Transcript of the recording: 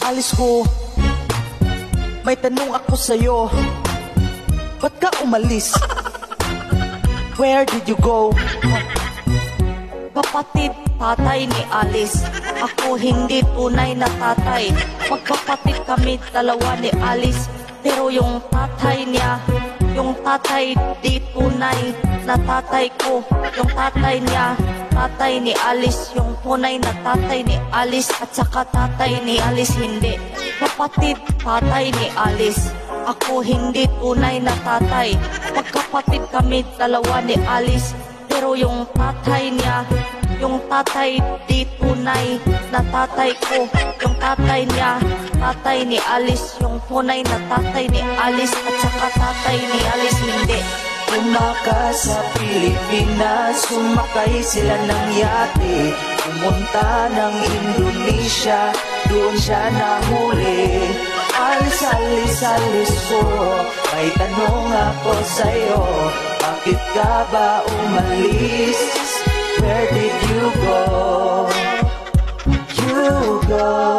Alis ko, may tanong ako sa'yo. Ba't ka umalis? Where did you go? Kapatid, tatay ni Alice. Ako hindi tunay na tatay. Magkapatid kami dalawa ni Alice. Pero yung tatay niya, yung tatay di tunay na tatay ko. Yung tatay niya, tatay ni Alice. Yung tunay na tatay ni Alice at saka tatay ni Alice hindi. Kapatid, tatay ni Alice. Ako hindi tunay na tatay. Magkapatid kami dalawa ni Alice. Pero yung tatay niya, yung tatay di tunay na tatay ko. Yung tatay niya, tatay ni Alice. Yung tunay na tatay ni Alice at saka tatay ni Alice hindi. Tumakas sa Pilipinas, sumakay sila ng yate. Pumunta ng Indonesia, doon siya nahuli. Alis, alis, alis po, may tanong ako sa'yo. Bakit ka ba umalis? Where did you go? You go.